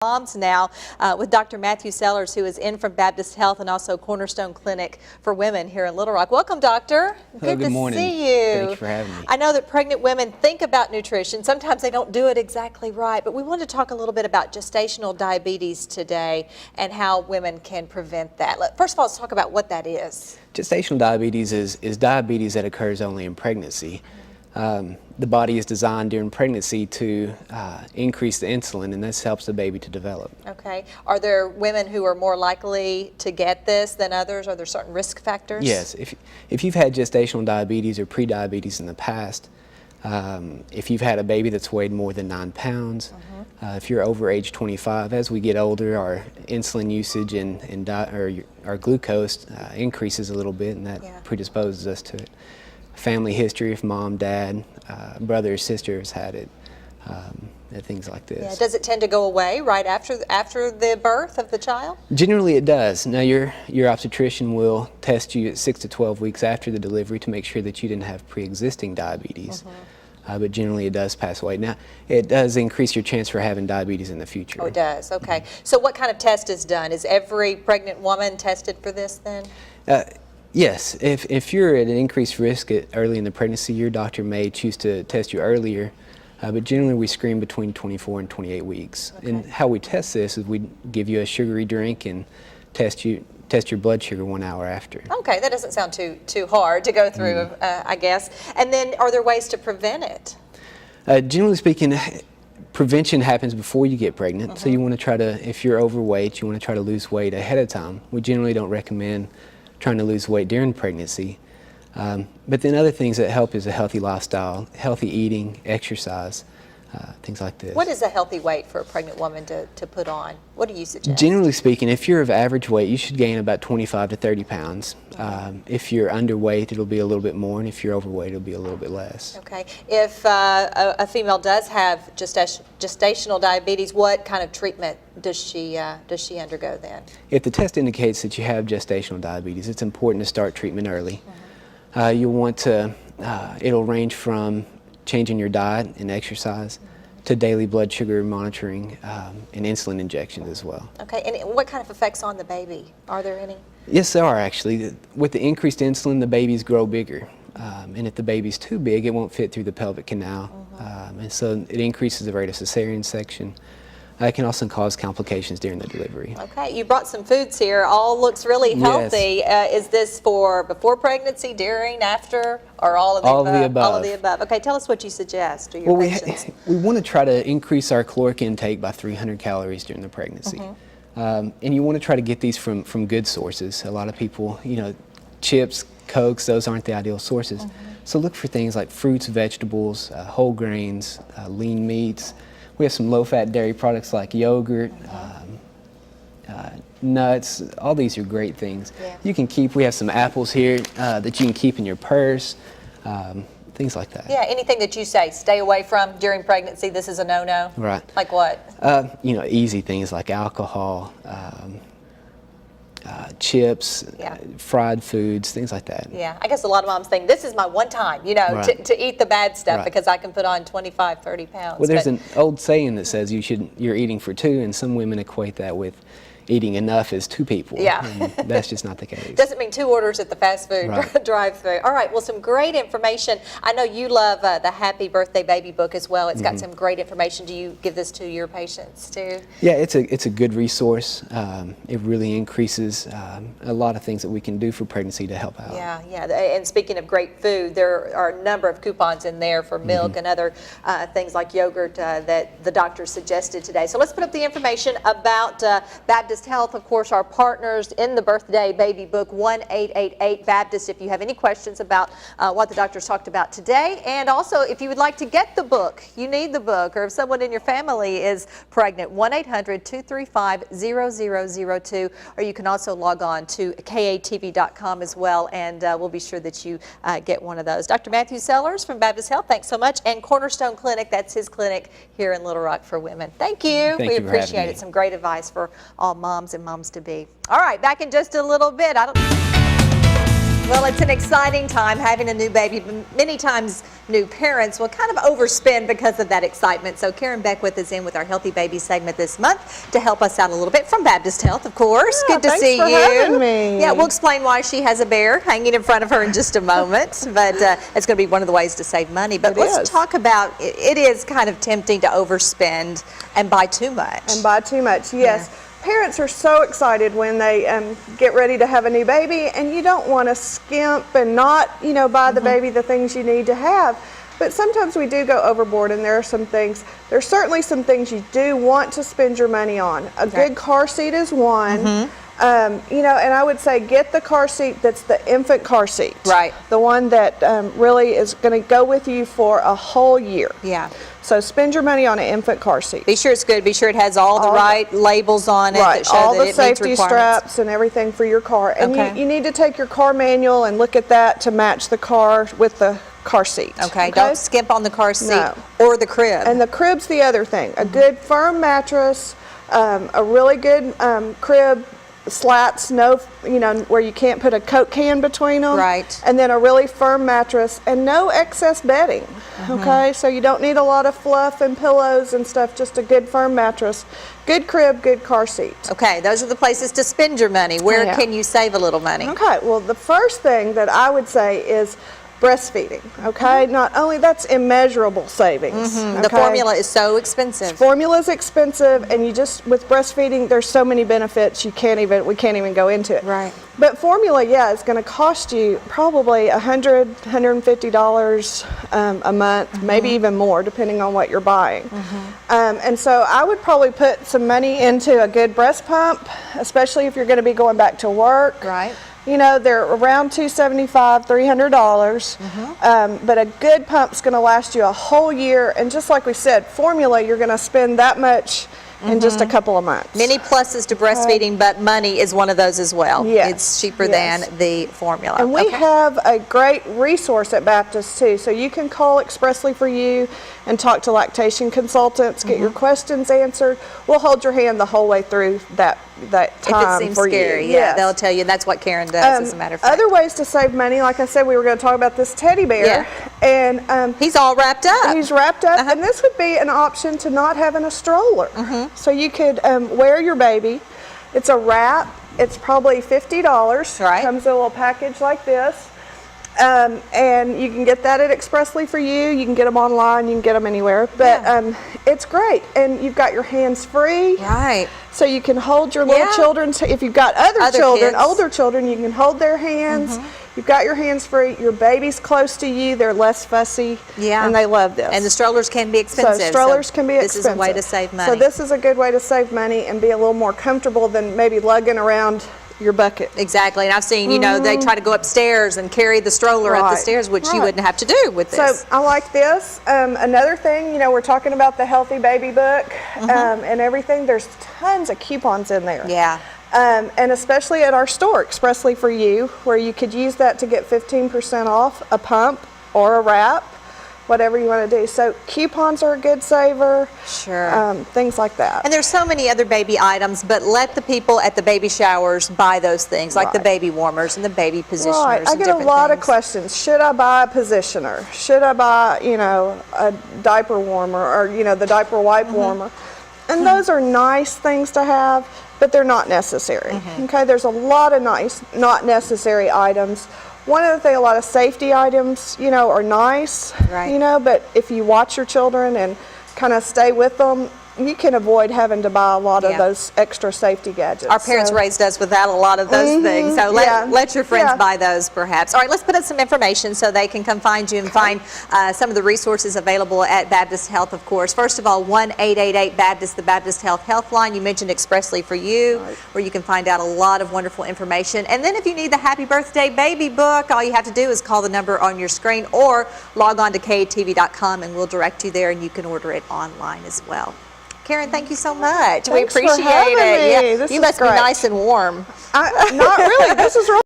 Moms now with Dr. Matthew Sellers, who is in from Baptist Health and also Cornerstone Clinic for Women here in Little Rock. Welcome, doctor. Hello, good morning. To see you. Thanks for having me. I know that pregnant women think about nutrition. Sometimes they don't do it exactly right, but we want to talk a little bit about gestational diabetes today and how women can prevent that. First of all, let's talk about what that is. Gestational diabetes is diabetes that occurs only in pregnancy. The body is designed during pregnancy to increase the insulin, and this helps the baby to develop. Okay. Are there women who are more likely to get this than others? Are there certain risk factors? Yes. If you've had gestational diabetes or pre-diabetes in the past, if you've had a baby that's weighed more than 9 pounds, if you're over age 25, as we get older, our insulin usage and our glucose increases a little bit, and that predisposes us to it. Family history, if mom, dad, brother or sister has had it, and things like this. Yeah. Does it tend to go away right after the birth of the child? Generally it does. Now your obstetrician will test you at 6 to 12 weeks after the delivery to make sure that you didn't have pre-existing diabetes. But generally it does pass away. Now, it does increase your chance for having diabetes in the future. Oh, it does. Okay. So what kind of test is done? Is every pregnant woman tested for this then? Yes, if you're at an increased risk early in the pregnancy, your doctor may choose to test you earlier, but generally we screen between 24 and 28 weeks. Okay. And how we test this is we give you a sugary drink and test your blood sugar 1 hour after. Okay, that doesn't sound too hard to go through, I guess. And then are there ways to prevent it? Generally speaking, prevention happens before you get pregnant, so you want to try to, if you're overweight, you want to try to lose weight ahead of time. We generally don't recommend trying to lose weight during pregnancy. But then other things that help is a healthy lifestyle, healthy eating, exercise, things like this. What is a healthy weight for a pregnant woman to put on? What do you suggest? Generally speaking, if you're of average weight, you should gain about 25 to 30 pounds. If you're underweight, it'll be a little bit more, and if you're overweight, it'll be a little bit less. Okay. If a female does have gestational diabetes, what kind of treatment does she undergo then? If the test indicates that you have gestational diabetes, it's important to start treatment early. You'll want to, it'll range from changing your diet and exercise to daily blood sugar monitoring and insulin injections as well. Okay, and what kind of effects on the baby? Are there any? Yes, there are actually. With the increased insulin, the babies grow bigger. And if the baby's too big, it won't fit through the pelvic canal. And so it increases the rate of cesarean section. It can also cause complications during the delivery. Okay, you brought some foods here. All looks really healthy. Yes. Is this for before pregnancy, during, after, or all of the above? All of the above. All of the above. Okay, tell us what you suggest to your patients. We want to try to increase our caloric intake by 300 calories during the pregnancy. And you want to try to get these from good sources. A lot of people, chips, Cokes, those aren't the ideal sources. So look for things like fruits, vegetables, whole grains, lean meats. We have some low-fat dairy products like yogurt, nuts. All these are great things. You can keep. We have some apples here that you can keep in your purse. Things like that. Yeah, anything that you say stay away from during pregnancy, this is a no-no? Right. Like what? Easy things like alcohol, chips, fried foods, things like that. Yeah, I guess a lot of moms think this is my one time, to eat the bad stuff because I can put on 25, 30 pounds. Well, there's an old saying that says you're eating for two, and some women equate that with eating enough as two people. Yeah. And that's just not the case. Doesn't mean 2 orders at the fast food drive-through. All right, well, some great information. I know you love the Happy Birthday Baby book as well. It's got some great information. Do you give this to your patients too? Yeah, it's a good resource. It really increases a lot of things that we can do for pregnancy to help out. Yeah, and speaking of great food, there are a number of coupons in there for milk and other things like yogurt that the doctor suggested today. So let's put up the information about Baptist Health, of course, our partners in the Birthday Baby Book, 1-888-BAPTIST, if you have any questions about what the doctors talked about today. And also, if you would like to get the book, you need the book, or if someone in your family is pregnant, 1-800-235-0002, or you can also log on to katv.com as well, and we'll be sure that you get one of those. Dr. Matthew Sellers from Baptist Health, thanks so much, and Cornerstone Clinic, that's his clinic here in Little Rock for women. Thank you. Thank you for having me. We appreciate it. Some great advice for all moms and moms-to-be. All right, back in just a little bit. Well, it's an exciting time having a new baby. Many times new parents will kind of overspend because of that excitement. So Karen Beckwith is in with our Healthy Baby segment this month to help us out a little bit from Baptist Health, of course. Yeah, good to thanks see for you. having me. Yeah, we'll explain why she has a bear hanging in front of her in just a moment. But it's going to be one of the ways to save money. But let's talk about, it is kind of tempting to overspend and buy too much. And buy too much, yes. Yeah. Parents are so excited when they get ready to have a new baby, and you don't want to skimp and not, buy the baby the things you need to have. But sometimes we do go overboard, and there's certainly some things you do want to spend your money on. A good car seat is one. And I would say get the car seat that's the infant car seat. Right. The one that really is going to go with you for a whole year. Yeah. So spend your money on an infant car seat. Be sure it's good. Be sure it has all the right labels on it that show all that the it meets safety requirements. straps and everything for your car. And Okay. you need to take your car manual and look at that to match the car with the car seat. Okay. Don't skimp on the car seat No. or the crib. And the crib's the other thing. A good firm mattress, a really good crib, slats, where you can't put a Coke can between them. Right. And then a really firm mattress and no excess bedding. Okay, so you don't need a lot of fluff and pillows and stuff, just a good firm mattress, good crib, good car seat. Okay, those are the places to spend your money. Where can you save a little money? Okay, well, the first thing that I would say is breastfeeding, okay? Not only that's immeasurable savings. Okay? The formula is so expensive. Formula is expensive, and with breastfeeding, there's so many benefits we can't even go into it. Right. But formula, is going to cost you probably $100, $150 a month, maybe even more, depending on what you're buying. And so I would probably put some money into a good breast pump, especially if you're going to be going back to work. Right. They're around $275, $300, but a good pump's going to last you a whole year. And just like we said, formula, you're going to spend that much in just a couple of months. Many pluses to breastfeeding, but money is one of those as well. Yes. It's cheaper than the formula. And we have a great resource at Baptist too, so you can call expressly for you and talk to lactation consultants, get your questions answered. We'll hold your hand the whole way through that time. If it seems for scary, you. yeah, they'll tell you. That's what Karen does, as a matter of fact. Other ways to save money, like I said, we were going to talk about this teddy bear, and he's all wrapped up. He's wrapped up, and this would be an option to not having a stroller. So you could wear your baby. It's a wrap. It's probably $50. Right. Comes in a little package like this. And you can get that at Expressly for You. You can get them online. You can get them anywhere. But it's great. And you've got your hands free. Right. So you can hold your little children. If you've got other children, kids. older children, you can hold their hands. You've got your hands free. Your baby's close to you. They're less fussy. Yeah. And they love this. And the strollers can be expensive. So strollers can be expensive. This is a way to save money. So this is a good way to save money and be a little more comfortable than maybe lugging around your bucket. Exactly. And I've seen, they try to go upstairs and carry the stroller up the stairs, which you wouldn't have to do with this. So I like this. Another thing, we're talking about the Healthy Baby book and everything. There's tons of coupons in there. Yeah. And especially at our store, Expressly for You, where you could use that to get 15% off a pump or a wrap, whatever you want to do. So coupons are a good saver. Sure. Things like that. And there's so many other baby items, but let the people at the baby showers buy those things, like the baby warmers and the baby positioners. Right. I and get a different lot of things. questions. Should I buy a positioner? Should I buy, a diaper warmer or, the diaper wipe warmer? And those are nice things to have, but they're not necessary. Okay, there's a lot of nice, not necessary items. One other thing, a lot of safety items, are nice, but if you watch your children and kind of stay with them, you can avoid having to buy a lot of those extra safety gadgets. Our parents raised us without a lot of those things, so let your friends buy those perhaps. All right, let's put up some information so they can come find you and find some of the resources available at Baptist Health, of course. First of all, 1-888-BAPTIST, the Baptist Health Helpline. You mentioned Expressly for You, where you can find out a lot of wonderful information. And then if you need the Happy Birthday Baby book, all you have to do is call the number on your screen or log on to KATV.com and we'll direct you there and you can order it online as well. Karen, thank you so much. Thanks we appreciate for having it. me. This you is must great. be nice and warm. Not really. This is real